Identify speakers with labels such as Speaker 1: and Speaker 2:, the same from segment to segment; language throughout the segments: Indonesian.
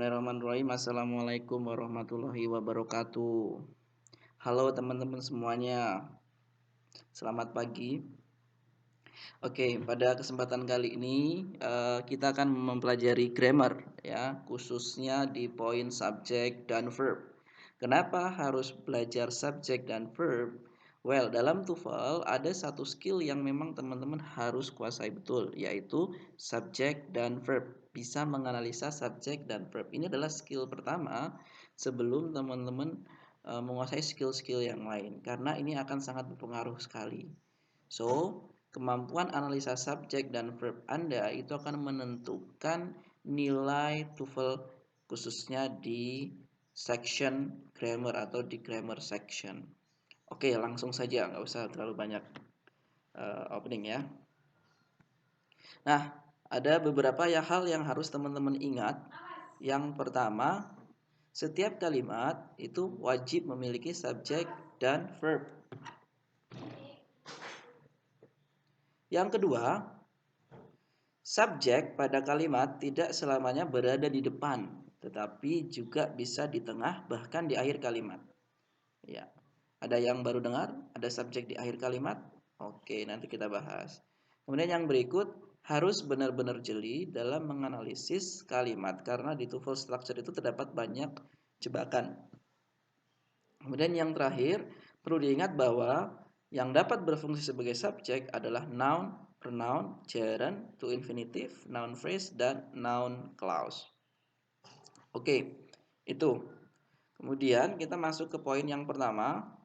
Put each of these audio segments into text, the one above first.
Speaker 1: Bismillahirrahmanirrahim. Assalamualaikum warahmatullahi wabarakatuh. Halo teman-teman semuanya, selamat pagi. Oke, pada kesempatan kali ini kita akan mempelajari grammar ya, khususnya di poin subjek dan verb. Kenapa harus belajar subjek dan verb? Well, dalam TOEFL ada satu skill yang memang teman-teman harus kuasai betul, yaitu subjek dan verb. Bisa menganalisa subjek dan verb. Ini adalah skill pertama sebelum teman-teman menguasai skill-skill yang lain, karena ini akan sangat berpengaruh sekali. So, kemampuan analisa subjek dan verb Anda itu akan menentukan nilai TOEFL khususnya di section grammar atau di grammar section. Oke, langsung saja, nggak usah terlalu banyak opening ya. Nah, ada beberapa hal yang harus teman-teman ingat. Yang pertama, setiap kalimat itu wajib memiliki subjek dan verb. Yang kedua, subjek pada kalimat tidak selamanya berada di depan, tetapi juga bisa di tengah bahkan di akhir kalimat. Ya. Ada yang baru dengar? Ada subjek di akhir kalimat? Oke, nanti kita bahas. Kemudian yang berikut, harus benar-benar jeli dalam menganalisis kalimat karena di TOEFL structure itu terdapat banyak jebakan. Kemudian yang terakhir, perlu diingat bahwa yang dapat berfungsi sebagai subjek adalah noun, pronoun, gerund, to infinitive, noun phrase, dan noun clause. Oke, itu. Kemudian kita masuk ke poin yang pertama.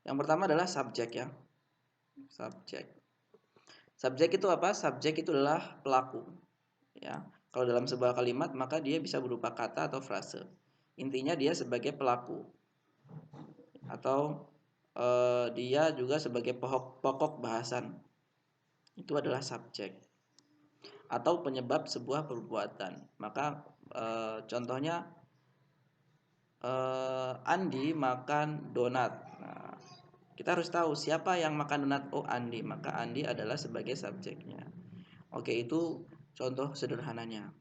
Speaker 1: Yang pertama adalah subjek ya. Subjek. Subjek itu apa? Subjek itu adalah pelaku. Ya. Kalau dalam sebuah kalimat maka dia bisa berupa kata atau frase. Intinya dia sebagai pelaku. Atau dia juga sebagai pokok bahasan. Itu adalah subjek. Atau penyebab sebuah perbuatan. Maka contohnya Andi makan donat. Nah, kita harus tahu siapa yang makan donat. Oh, Andi. Maka Andi adalah sebagai subjeknya. Oke, itu contoh sederhananya.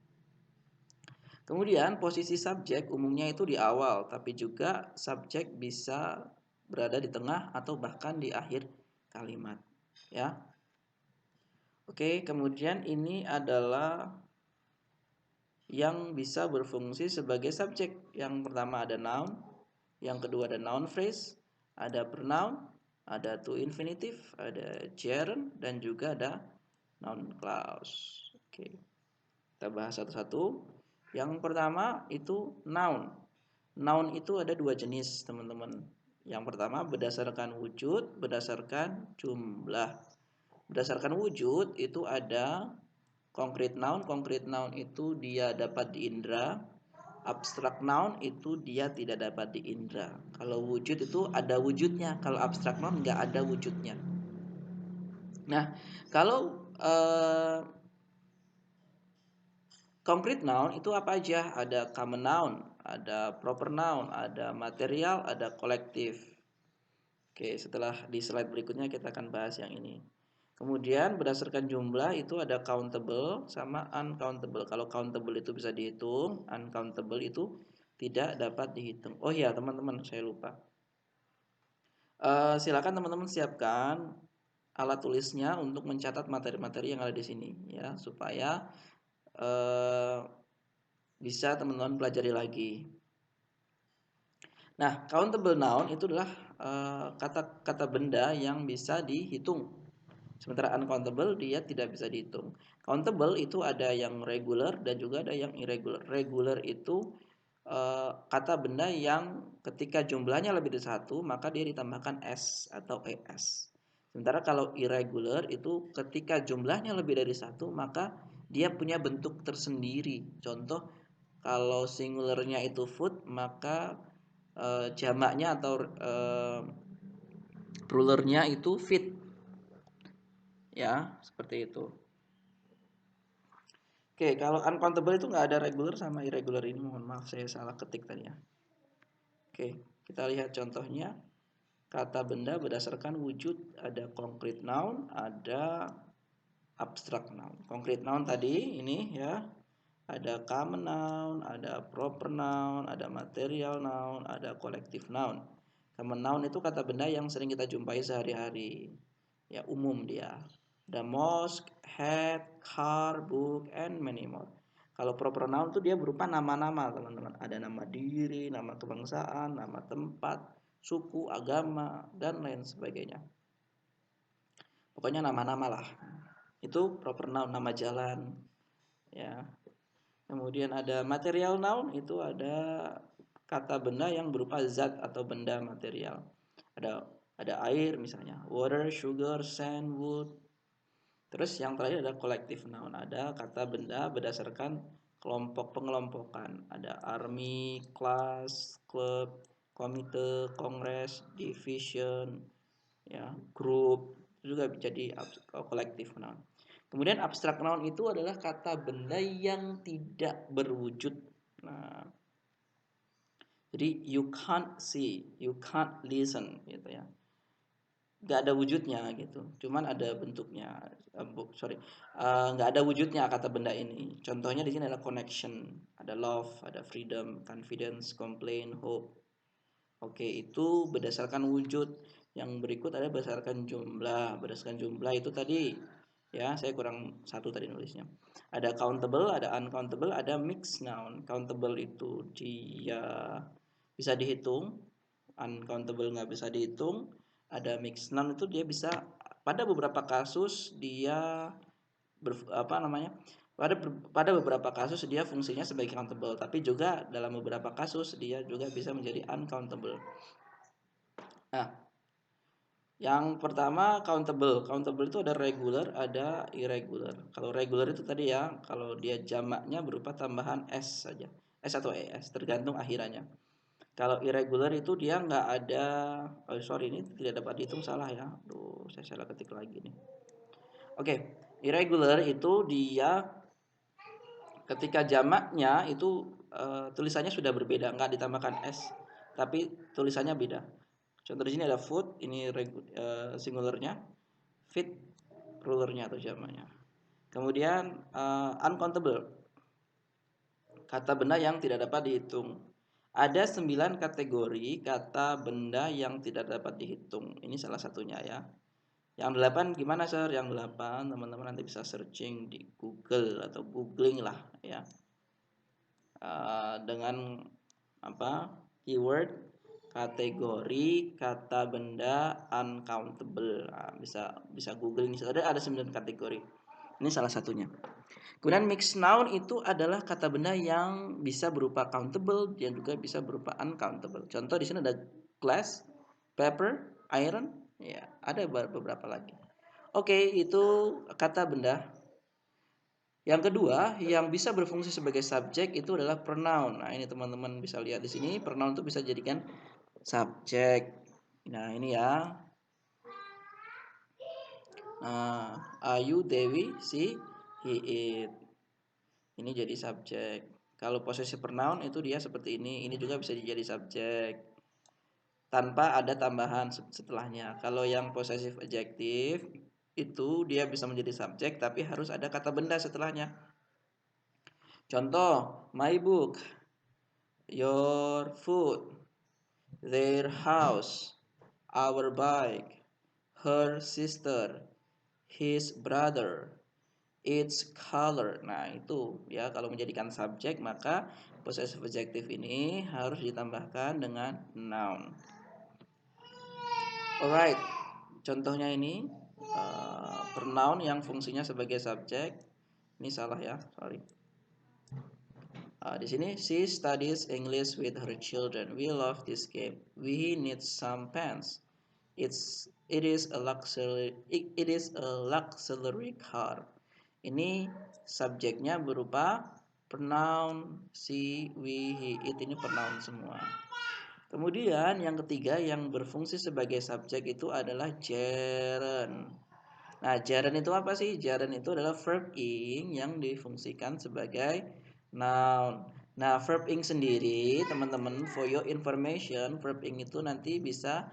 Speaker 1: Kemudian posisi subjek umumnya itu di awal, tapi juga subjek bisa berada di tengah atau bahkan di akhir kalimat, ya. Oke, kemudian ini adalah yang bisa berfungsi sebagai subjek. Yang pertama ada noun, yang kedua ada noun phrase, ada pronoun, ada to infinitive, ada gerund, dan juga ada noun clause. Oke, kita bahas satu-satu. Yang pertama itu noun. Noun itu ada dua jenis, teman-teman. Yang pertama berdasarkan wujud, berdasarkan jumlah. Berdasarkan wujud itu ada concrete noun. Concrete noun itu dia dapat diindra. Abstract noun itu dia tidak dapat diindra. Kalau wujud itu ada wujudnya. Kalau abstract noun nggak ada wujudnya. Nah, kalau concrete noun itu apa aja? Ada common noun, ada proper noun, ada material, ada kolektif. Oke, setelah di slide berikutnya kita akan bahas yang ini. Kemudian berdasarkan jumlah itu ada countable sama uncountable. Kalau countable itu bisa dihitung, uncountable itu tidak dapat dihitung. Oh iya teman-teman, saya lupa. Silakan teman-teman siapkan alat tulisnya untuk mencatat materi-materi yang ada di sini ya, supaya bisa teman-teman pelajari lagi. Nah, countable noun itu adalah kata-kata benda yang bisa dihitung. Sementara uncountable dia tidak bisa dihitung. Countable itu ada yang regular dan juga ada yang irregular. Regular itu kata benda yang ketika jumlahnya lebih dari satu maka dia ditambahkan s atau es. Sementara kalau irregular itu ketika jumlahnya lebih dari satu maka dia punya bentuk tersendiri. Contoh kalau singularnya itu food maka jamaknya atau pluralnya itu feed. Ya, seperti itu. Oke, kalau uncountable itu nggak ada regular sama irregular ini. Mohon maaf saya salah ketik tadi ya. Oke, kita lihat contohnya. Kata benda berdasarkan wujud ada concrete noun, ada abstract noun. Concrete noun tadi ini ya, ada common noun, ada proper noun, ada material noun, ada collective noun. Common noun itu kata benda yang sering kita jumpai sehari-hari, ya umum dia. Ada mosque, hat, car, book, and many more. Kalau proper noun itu dia berupa nama-nama, teman-teman. Ada nama diri, nama kebangsaan, nama tempat, suku, agama, dan lain sebagainya. Pokoknya nama-nama lah. Itu proper noun, nama jalan, ya. Kemudian ada material noun, itu ada kata benda yang berupa zat atau benda material. Ada air misalnya, water, sugar, sand, wood. Terus yang terakhir ada collective noun, ada kata benda berdasarkan kelompok pengelompokan. Ada army, class, club, komite, kongres, division, ya, group, itu juga jadi collective noun. Kemudian abstract noun itu adalah kata benda yang tidak berwujud. Nah, jadi you can't see, you can't listen gitu ya. Gak ada wujudnya gitu. Cuman ada bentuknya. Nggak ada wujudnya kata benda ini. Contohnya di sini adalah connection, ada love, ada freedom, confidence, complaint, hope. Oke, itu berdasarkan wujud. Yang berikut ada berdasarkan jumlah. Berdasarkan jumlah itu tadi ya, saya kurang satu tadi nulisnya. Ada countable, ada uncountable, ada mixed noun. Countable itu dia bisa dihitung, uncountable nggak bisa dihitung. Ada mixed noun itu dia bisa, pada beberapa kasus dia pada beberapa kasus dia fungsinya sebagai countable, tapi juga dalam beberapa kasus dia juga bisa menjadi uncountable. Nah, yang pertama countable. Countable itu ada regular, ada irregular. Kalau regular itu tadi ya, kalau dia jamaknya berupa tambahan s saja, s atau es, tergantung akhirannya. Kalau irregular itu dia nggak ada, sorry ini tidak dapat dihitung, salah ya. Aduh, saya salah ketik lagi nih. Oke, irregular itu dia ketika jamaknya itu tulisannya sudah berbeda, nggak ditambahkan s, tapi tulisannya beda. Contoh di sini ada food, ini singularnya, feed pluralnya atau jamaknya. Kemudian uncountable, kata benda yang tidak dapat dihitung. Ada 9 kategori kata benda yang tidak dapat dihitung. Ini salah satunya ya. Yang 8 gimana, Sir? Yang 8 teman-teman nanti bisa searching di Google atau googling lah ya. Dengan apa? Keyword kategori kata benda uncountable. Nah, bisa googling, ada 9 kategori. Ini salah satunya. Kemudian mixed noun itu adalah kata benda yang bisa berupa countable dan juga bisa berupa uncountable. Contoh di sini ada glass, paper, iron, ya, ada beberapa lagi. Oke, itu kata benda. Yang kedua, yang bisa berfungsi sebagai subjek itu adalah pronoun. Nah, ini teman-teman bisa lihat di sini, pronoun itu bisa dijadikan subjek. Nah, ini ya. Nah, Ayu, Dewi, she, he, it. Ini jadi subjek. Kalau possessive pronoun itu dia seperti ini. Ini juga bisa jadi subjek tanpa ada tambahan setelahnya. Kalau yang possessive adjective itu dia bisa menjadi subjek tapi harus ada kata benda setelahnya. Contoh, my book, your food, their house, our bike, her sister, his brother, its color. Nah, itu ya, kalau menjadikan subjek maka possessive adjective ini harus ditambahkan dengan noun. Alright, contohnya ini pronoun yang fungsinya sebagai subjek. Ini salah ya, sorry. Di sini, she studies English with her children. We love this game. We need some pens. It is a luxury car. Ini subjeknya berupa pronoun she, we, he, it. Ini pronoun semua. Kemudian yang ketiga yang berfungsi sebagai subjek itu adalah gerund. Nah, gerund itu apa sih? Gerund itu adalah verb ing yang difungsikan sebagai noun. Nah, verb ing sendiri, teman-teman, for your information, verb ing itu nanti bisa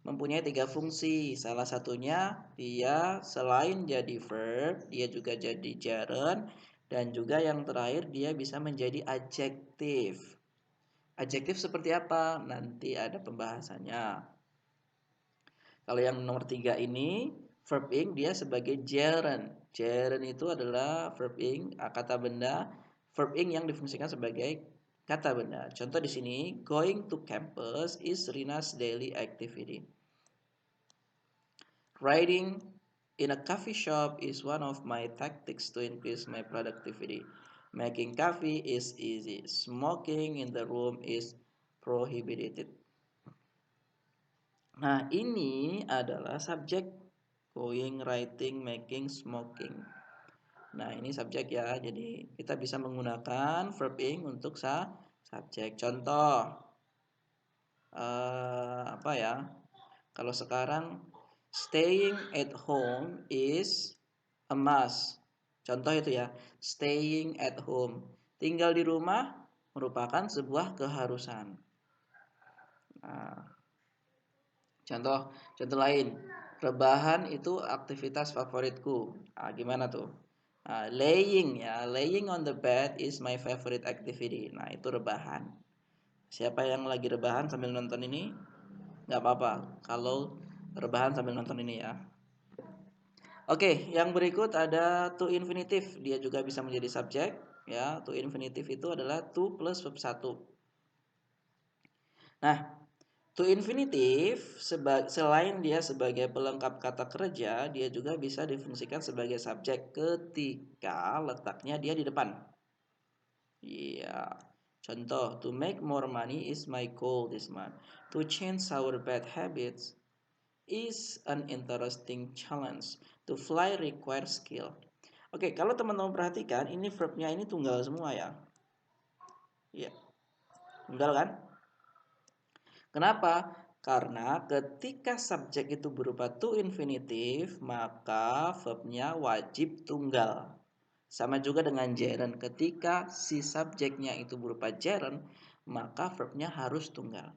Speaker 1: mempunyai 3 fungsi. Salah satunya dia selain jadi verb, dia juga jadi gerund, dan juga yang terakhir dia bisa menjadi adjektif. Adjektif seperti apa? Nanti ada pembahasannya. Kalau yang nomor 3 ini, verb ing dia sebagai gerund. Gerund itu adalah verb ing, kata benda, verb ing yang difungsikan sebagai kata benda. Contoh di sini, going to campus is Rina's daily activity. Writing in a coffee shop is one of my tactics to increase my productivity. Making coffee is easy. Smoking in the room is prohibited. Nah, ini adalah subjek going, writing, making, smoking. Nah, ini subjek ya. Jadi, kita bisa menggunakan verb ing untuk subjek. Contoh apa ya? Kalau sekarang staying at home is a must. Contoh itu ya, staying at home. Tinggal di rumah merupakan sebuah keharusan. Nah, contoh lain, rebahan itu aktivitas favoritku. Gimana tuh? Laying ya, laying on the bed is my favorite activity. Nah, itu rebahan. Siapa yang lagi rebahan sambil nonton ini? Nggak apa-apa kalau rebahan sambil nonton ini ya. Oke, yang berikut ada to infinitive. Dia juga bisa menjadi subjek ya. To infinitive itu adalah to plus verb 1. Nah, to infinitive selain dia sebagai pelengkap kata kerja, dia juga bisa difungsikan sebagai subjek ketika letaknya dia di depan. Iya. Contoh, to make more money is my goal this month. To change our bad habits is an interesting challenge. To fly requires skill. Oke, kalau teman-teman perhatikan, ini verbnya ini tunggal semua ya. Iya, tunggal kan? Kenapa? Karena ketika subjek itu berupa to infinitive, maka verbnya wajib tunggal. Sama juga dengan gerund, ketika si subjeknya itu berupa gerund, maka verbnya harus tunggal.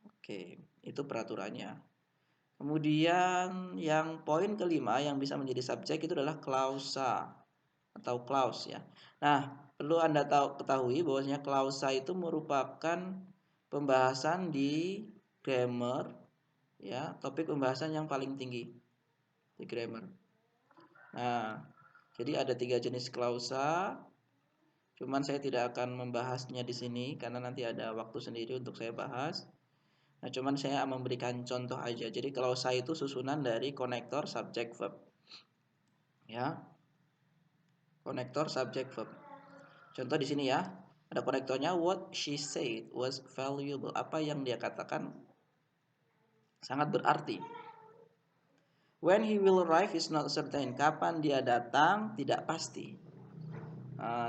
Speaker 1: Oke, itu peraturannya. Kemudian yang poin kelima yang bisa menjadi subjek itu adalah klausa atau clause ya. Nah, perlu Anda ketahui bahwasanya klausa itu merupakan pembahasan di grammar ya, topik pembahasan yang paling tinggi di grammar. Nah, jadi ada 3 jenis klausa. Cuman saya tidak akan membahasnya di sini karena nanti ada waktu sendiri untuk saya bahas. Nah, cuman saya memberikan contoh aja. Jadi klausa itu susunan dari konektor subject verb. Ya. Konektor subject verb. Contoh di sini ya. Ada konektornya what she said was valuable. Apa yang dia katakan sangat berarti. When he will arrive is not certain. Kapan dia datang tidak pasti.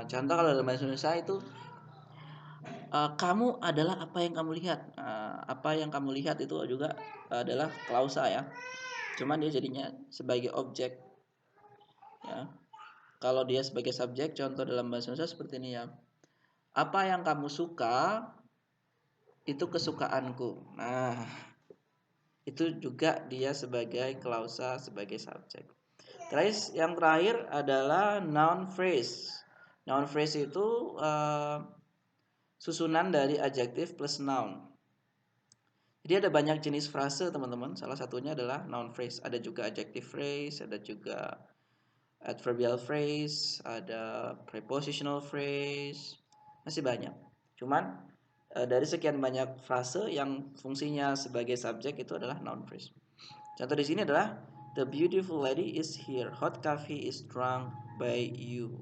Speaker 1: Contoh kalau dalam bahasa Indonesia itu kamu adalah apa yang kamu lihat. Apa yang kamu lihat itu juga adalah klausa ya. Cuman dia jadinya sebagai objek. Ya. Kalau dia sebagai subjek, contoh dalam bahasa Indonesia seperti ini ya. Apa yang kamu suka itu kesukaanku. Nah, itu juga dia sebagai klausa, sebagai subjek. Terus yang terakhir adalah noun phrase. Noun phrase itu susunan dari adjektif plus noun. Jadi ada banyak jenis frase teman-teman. Salah satunya adalah noun phrase. Ada juga adjective phrase, ada juga adverbial phrase, ada prepositional phrase. Masih banyak. Cuman dari sekian banyak frase yang fungsinya sebagai subjek itu adalah noun phrase. Contoh di sini adalah the beautiful lady is here. Hot coffee is drunk by you.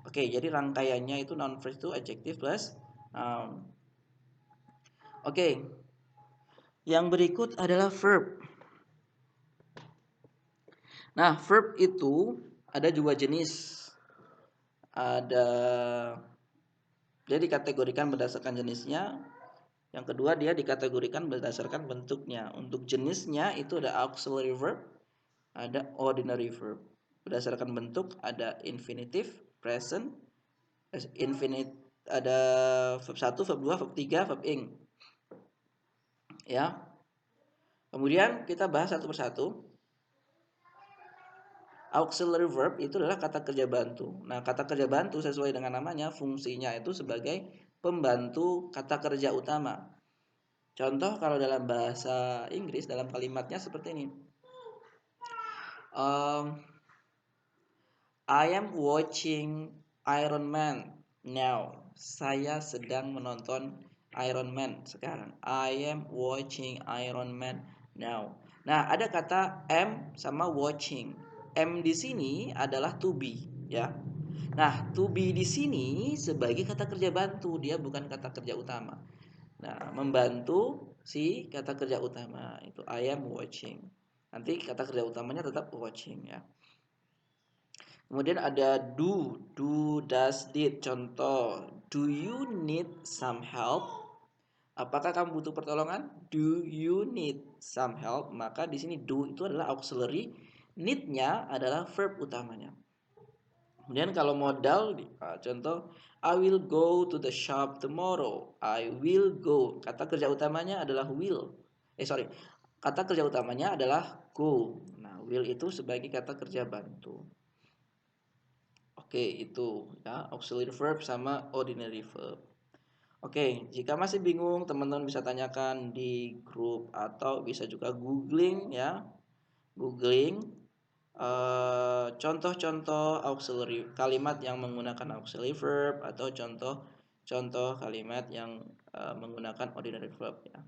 Speaker 1: Oke, jadi rangkaiannya itu noun phrase itu adjective plus noun. Oke. Yang berikut adalah verb. Nah, verb itu ada 2 jenis. Ada dia dikategorikan berdasarkan jenisnya. Yang kedua dia dikategorikan berdasarkan bentuknya. Untuk jenisnya itu ada auxiliary verb, ada ordinary verb. Berdasarkan bentuk ada infinitive, present, infinite, ada verb 1, verb 2, verb 3, verb ing. Ya. Kemudian kita bahas satu persatu. Auxiliary verb itu adalah kata kerja bantu. Nah, kata kerja bantu sesuai dengan namanya, fungsinya itu sebagai pembantu kata kerja utama. Contoh kalau dalam bahasa Inggris, dalam kalimatnya seperti ini. I am watching Iron Man now. Saya sedang menonton Iron Man sekarang. I am watching Iron Man now. Nah, ada kata am sama watching. M di sini adalah to be, ya. Nah, to be di sini sebagai kata kerja bantu, dia bukan kata kerja utama. Nah, membantu si kata kerja utama itu I am watching. Nanti kata kerja utamanya tetap watching, ya. Kemudian ada do, does, did. Contoh, do you need some help? Apakah kamu butuh pertolongan? Do you need some help? Maka di sini do itu adalah auxiliary, need-nya adalah verb utamanya. Kemudian kalau modal, contoh, I will go to the shop tomorrow. I will go. Kata kerja utamanya adalah will. Kata kerja utamanya adalah go. Nah, will itu sebagai kata kerja bantu. Oke, itu ya auxiliary verb sama ordinary verb. Oke, jika masih bingung, teman-teman bisa tanyakan di grup atau bisa juga googling, ya. Googling contoh-contoh auxiliary kalimat yang menggunakan auxiliary verb atau contoh-contoh kalimat yang menggunakan ordinary verb, ya.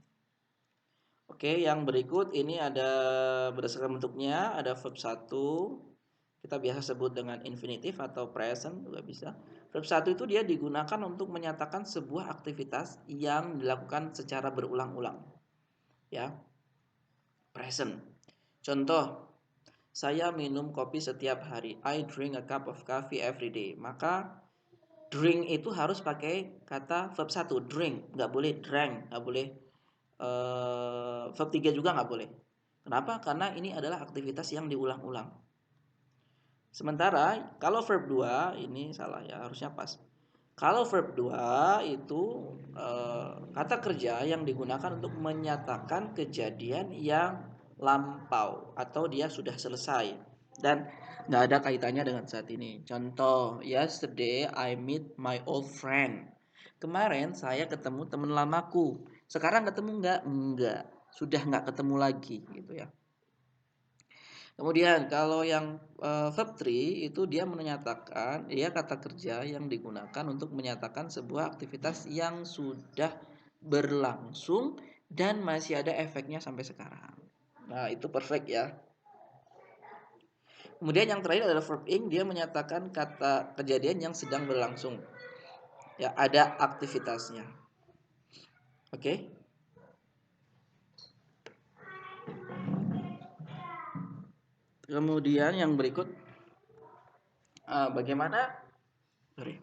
Speaker 1: Oke, yang berikut ini ada berdasarkan bentuknya, ada verb 1. Kita biasa sebut dengan infinitive atau present juga bisa. Verb 1 itu dia digunakan untuk menyatakan sebuah aktivitas yang dilakukan secara berulang-ulang. Ya. Present. Contoh, saya minum kopi setiap hari. I drink a cup of coffee every day. Maka drink itu harus pakai kata verb 1, drink. Nggak boleh drank, nggak boleh verb 3 juga nggak boleh. Kenapa? Karena ini adalah aktivitas yang diulang-ulang. Sementara kalau verb 2 ini salah, ya, harusnya pas. Kalau verb 2 itu kata kerja yang digunakan untuk menyatakan kejadian yang lampau atau dia sudah selesai dan nggak ada kaitannya dengan saat ini. Contoh, yesterday I meet my old friend. Kemarin saya ketemu teman lamaku. Sekarang ketemu nggak? Enggak. Sudah nggak ketemu lagi gitu, ya. Kemudian kalau yang verb 3 itu dia menyatakan, dia kata kerja yang digunakan untuk menyatakan sebuah aktivitas yang sudah berlangsung dan masih ada efeknya sampai sekarang. Nah, itu perfect, ya. Kemudian yang terakhir adalah verb ing, dia menyatakan kata kejadian yang sedang berlangsung. Ya, ada aktivitasnya. Oke. Kemudian yang berikut bagaimana? Sorry.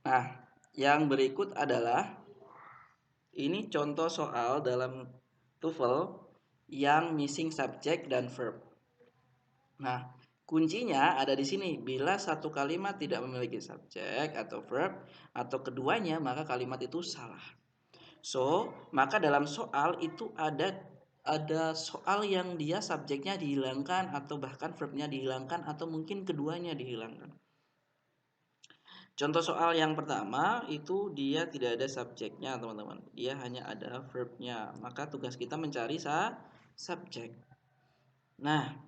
Speaker 1: Nah, yang berikut adalah ini contoh soal dalam TOEFL yang missing subject dan verb. Nah, kuncinya ada di sini. Bila satu kalimat tidak memiliki subjek atau verb atau keduanya, maka kalimat itu salah. So, maka dalam soal itu ada soal yang dia subjeknya dihilangkan atau bahkan verbnya dihilangkan atau mungkin keduanya dihilangkan. Contoh soal yang pertama itu dia tidak ada subjeknya, teman-teman. Dia hanya ada verbnya. Maka tugas kita mencari subjek. Nah,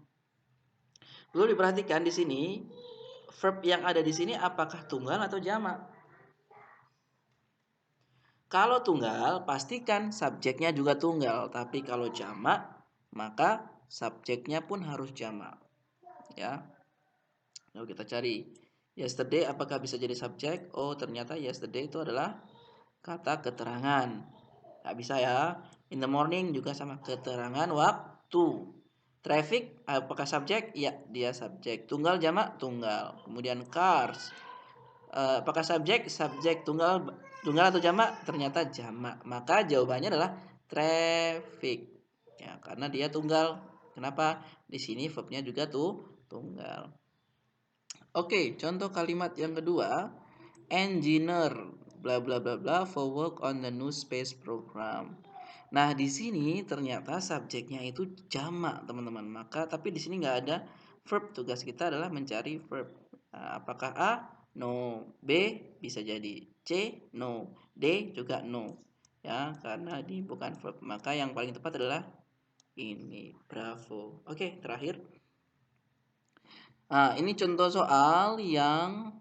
Speaker 1: perlu diperhatikan di sini verb yang ada di sini apakah tunggal atau jamak. Kalau tunggal, pastikan subjeknya juga tunggal. Tapi kalau jamak, maka subjeknya pun harus jamak. Ya. Lalu kita cari. Yesterday apakah bisa jadi subjek? Oh, ternyata yesterday itu adalah kata keterangan. Nggak bisa, ya. In the morning juga sama, keterangan waktu. Traffic apakah subjek? Ya, dia subjek. Tunggal jamak? Tunggal. Kemudian cars. Apakah subjek? Subjek. Tunggal atau jamak? Ternyata jamak. Maka jawabannya adalah traffic. Ya, karena dia tunggal. Kenapa? Di sini verbnya juga tunggal. Oke, contoh kalimat yang kedua, engineer. bla bla bla bla for work on the new space program. Nah, di sini ternyata subjeknya itu jamak, teman-teman. Maka tapi di sini nggak ada verb. Tugas kita adalah mencari verb. Nah, apakah A? No. B bisa jadi C? No. D juga no. Ya, karena ini bukan verb. Maka yang paling tepat adalah ini. Bravo. Oke, terakhir. Nah, ini contoh soal yang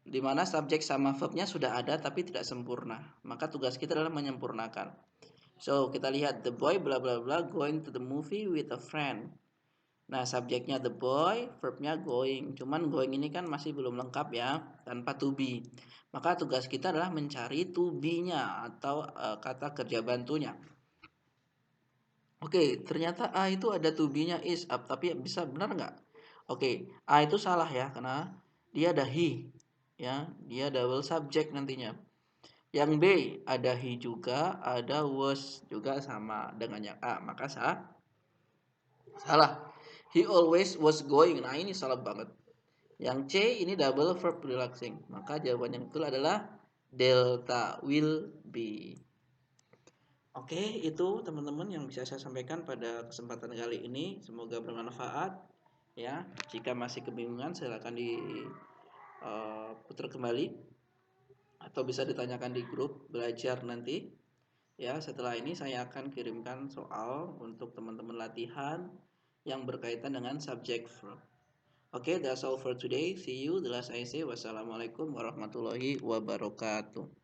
Speaker 1: di mana subjek sama verbnya sudah ada tapi tidak sempurna. Maka tugas kita adalah menyempurnakan. So, kita lihat the boy bla bla bla going to the movie with a friend. Nah, subjeknya the boy, verbnya going. Cuman going ini kan masih belum lengkap ya, tanpa to be. Maka tugas kita adalah mencari to be-nya atau kata kerja bantunya. Oke, ternyata A itu ada to be-nya is up, tapi bisa benar nggak? Oke, A itu salah ya, karena dia ada he, ya, dia double subject nantinya. Yang B ada he juga, ada was juga sama dengan yang A, maka salah. He always was going. Nah, ini salah banget. Yang C ini double verb relaxing, maka jawaban yang betul adalah delta will be. Oke, itu teman-teman yang bisa saya sampaikan pada kesempatan kali ini. Semoga bermanfaat. Ya, jika masih kebingungan silakan putar kembali atau bisa ditanyakan di grup belajar nanti. Ya, setelah ini saya akan kirimkan soal untuk teman-teman latihan yang berkaitan dengan subjek verb. Oke, that's all for today. See you. The last I say, wassalamualaikum warahmatullahi wabarakatuh.